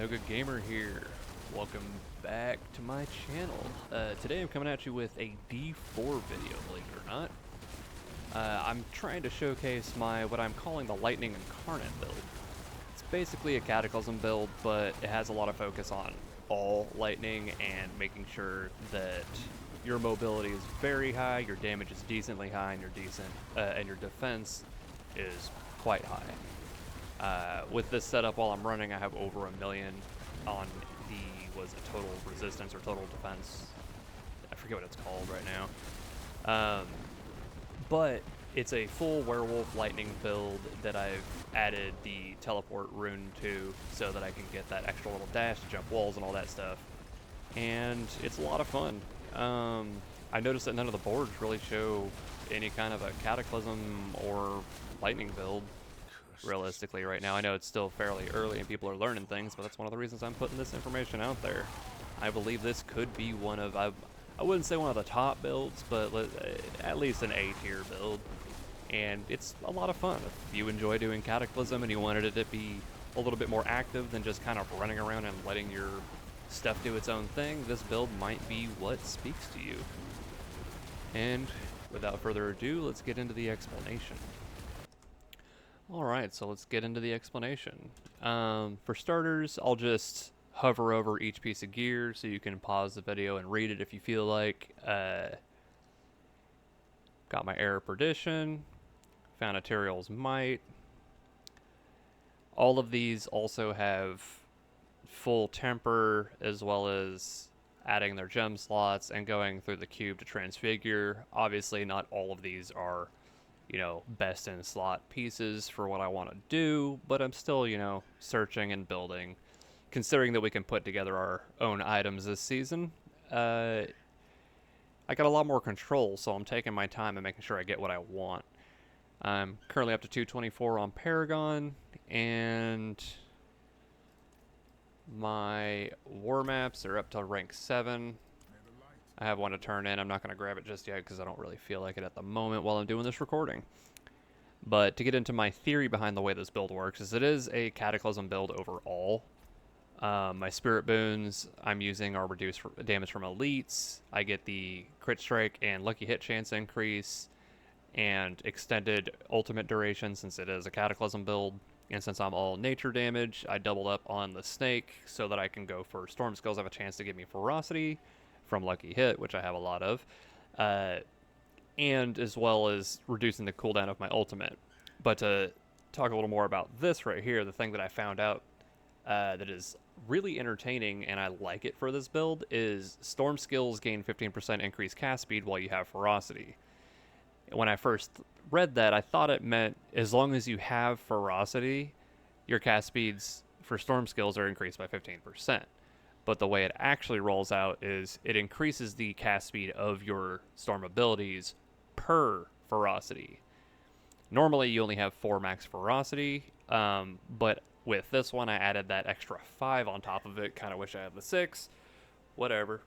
NoGoodGamer here. Welcome back to my channel. Today I'm coming at you with a D4 video, believe it or not. I'm trying to showcase what I'm calling the Lightning Incarnate build. It's basically a cataclysm build, but it has a lot of focus on all lightning and making sure that your mobility is very high, your damage is decently high, and your defense is quite high. With this setup, while I'm running, I have over 1 million on total resistance or total defense. I forget what it's called right now. But it's a full werewolf lightning build that I've added the teleport rune to so that I can get that extra little dash to jump walls and all that stuff. And it's a lot of fun. I noticed that none of the boards really show any kind of a cataclysm or lightning build realistically right now. I know it's still fairly early and people are learning things, but that's one of the reasons I'm putting this information out there. I believe this could be one of, I wouldn't say one of the top builds, but at least an A tier build. And it's a lot of fun. If you enjoy doing Cataclysm and you wanted it to be a little bit more active than just kind of running around and letting your stuff do its own thing, this build might be what speaks to you. And without further ado, let's get into the explanation. Alright, so let's get into the explanation. For starters, I'll just hover over each piece of gear so you can pause the video and read it if you feel like. Got my Air of Perdition, found Ethereal's Might. All of these also have full temper, as well as adding their gem slots and going through the cube to transfigure. Obviously, not all of these are, you know, best in slot pieces for what I want to do, but I'm still, you know, searching and building. Considering that we can put together our own items this season, I got a lot more control, so I'm taking my time and making sure I get what I want. I'm currently up to 224 on Paragon, and my war maps are up to rank 7. I have one to turn in. I'm not going to grab it just yet because I don't really feel like it at the moment while I'm doing this recording. But to get into my theory behind the way this build works, is it is a Cataclysm build overall. My Spirit Boons I'm using are reduced damage from elites. I get the crit strike and lucky hit chance increase and extended ultimate duration since it is a Cataclysm build. And since I'm all nature damage, I doubled up on the snake so that I can go for storm skills. I have a chance to give me ferocity from lucky hit, which I have a lot of, and as well as reducing the cooldown of my ultimate. But to talk a little more about this right here, the thing that I found out that is really entertaining and I like it for this build is storm skills gain 15% increased cast speed while you have ferocity. When I first read that, I thought it meant as long as you have ferocity, your cast speeds for storm skills are increased by 15%. But the way it actually rolls out is it increases the cast speed of your storm abilities per ferocity. Normally you only have 4 max ferocity, but with this one I added that extra 5 on top of it. Kind of wish I had the 6. Whatever.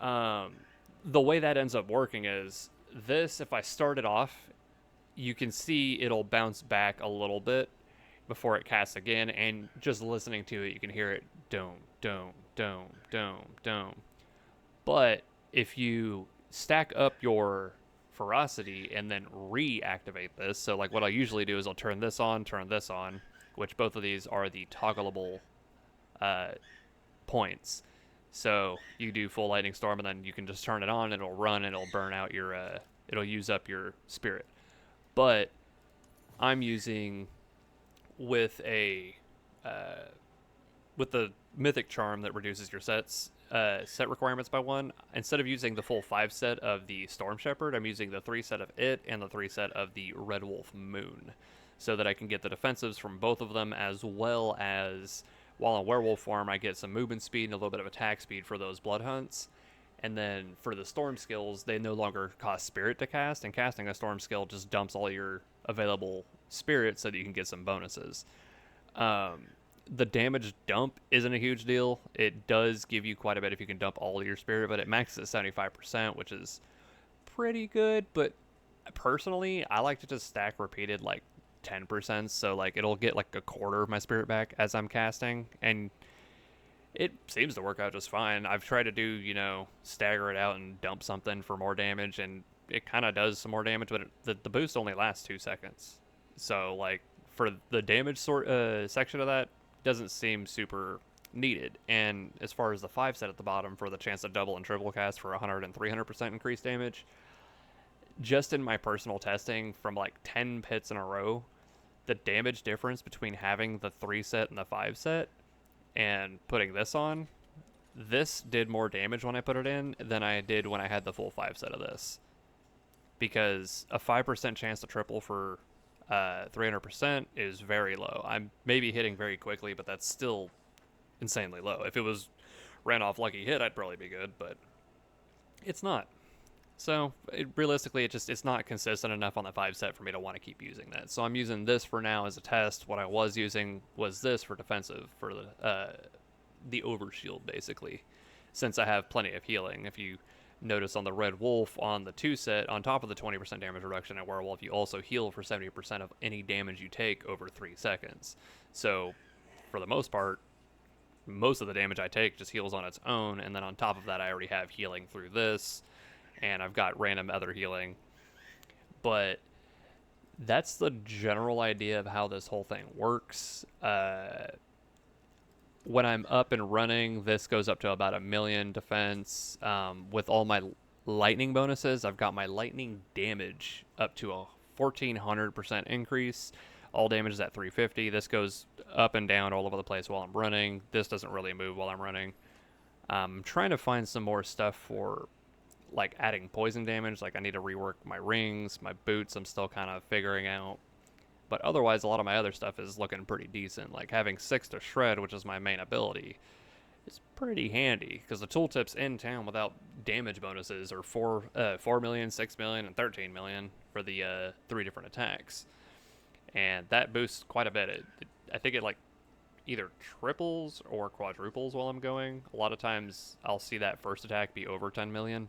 The way that ends up working is this, if I start it off, you can see it'll bounce back a little bit before it casts again, and just listening to it you can hear it dome, dome, dome, dome, dome. But if you stack up your ferocity and then reactivate this, so like what I usually do is I'll turn this on, which both of these are the toggleable points. So you do full lightning storm and then you can just turn it on and it'll run and it'll burn out your it'll use up your spirit. But I'm using with the mythic charm that reduces your set requirements by 1. Instead of using the full 5 set of the Storm Shepherd, I'm using the 3 set of it and the 3 set of the Red Wolf Moon, so that I can get the defensives from both of them, as well as while in werewolf form I get some movement speed and a little bit of attack speed for those blood hunts. And then for the storm skills, they no longer cost spirit to cast, and casting a storm skill just dumps all your available spirit so that you can get some bonuses. The damage dump isn't a huge deal. It does give you quite a bit if you can dump all of your spirit, but it maxes at 75%, which is pretty good. But personally, I like to just stack repeated like 10%, so like it'll get like a quarter of my spirit back as I'm casting, and It seems to work out just fine. I've tried to do, you know, stagger it out and dump something for more damage, and it kind of does some more damage, but the boost only lasts 2 seconds. So, like, for the damage section of that, doesn't seem super needed. And as far as the 5 set at the bottom for the chance to double and triple cast for 100 and 300% increased damage, just in my personal testing from like 10 pits in a row, the damage difference between having the 3 set and the 5 set and putting this on, this did more damage when I put it in than I did when I had the full 5 set of this. Because a 5% chance to triple for 300% is very low. I'm maybe hitting very quickly, but that's still insanely low. If it was ran off lucky hit, I'd probably be good, but it's not. So realistically, it's not consistent enough on the 5 set for me to want to keep using that. So I'm using this for now as a test. What I was using was this for defensive, for the overshield basically, since I have plenty of healing. If you notice on the Red Wolf on the 2 set, on top of the 20% damage reduction at Werewolf, you also heal for 70% of any damage you take over 3 seconds. So for the most part, most of the damage I take just heals on its own, and then on top of that I already have healing through this, and I've got random other healing. But that's the general idea of how this whole thing works. When I'm up and running, this goes up to about 1,000,000 defense. With all my lightning bonuses, I've got my lightning damage up to a 1,400% increase. All damage is at 350. This goes up and down all over the place while I'm running. This doesn't really move while I'm running. I'm trying to find some more stuff for like adding poison damage. Like I need to rework my rings, my boots I'm still kind of figuring out. But otherwise, a lot of my other stuff is looking pretty decent. Like having 6 to shred, which is my main ability, is pretty handy because the tooltips in town without damage bonuses are 4 million, 6 million, and 13 million for the 3 different attacks. And that boosts quite a bit. I think it like either triples or quadruples while I'm going. A lot of times I'll see that first attack be over 10 million.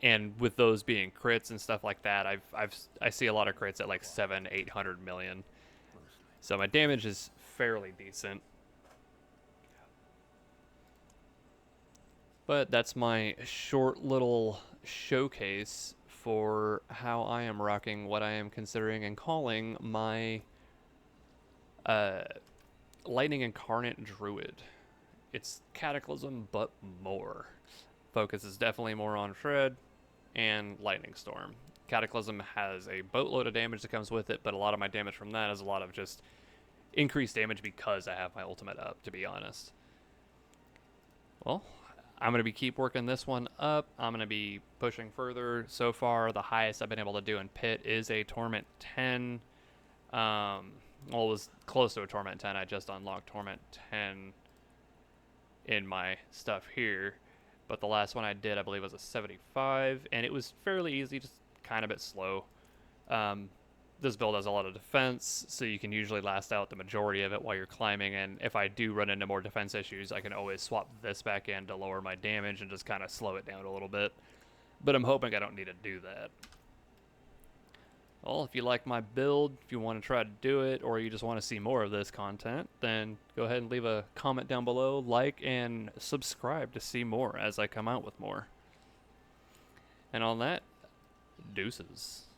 And with those being crits and stuff like that, I see a lot of crits at like 700-800 million. So my damage is fairly decent. But that's my short little showcase for how I am rocking what I am considering and calling my Lightning Incarnate Druid. It's Cataclysm, but more. Focus is definitely more on Shred and Lightning Storm. Cataclysm has a boatload of damage that comes with it, but a lot of my damage from that is a lot of just increased damage because I have my ultimate up, to be honest. Well, I'm going to keep working this one up. I'm going to be pushing further. So far, the highest I've been able to do in Pit is a Torment 10. Well, it was close to a Torment 10. I just unlocked Torment 10 in my stuff here. But the last one I did, I believe, was a 75. And it was fairly easy, just kind of a bit slow. This build has a lot of defense, so you can usually last out the majority of it while you're climbing, and if I do run into more defense issues, I can always swap this back in to lower my damage and just kind of slow it down a little bit. But I'm hoping I don't need to do that. Well, if you like my build, if you want to try to do it, or you just want to see more of this content, then go ahead and leave a comment down below, like, and subscribe to see more as I come out with more. And on that, deuces.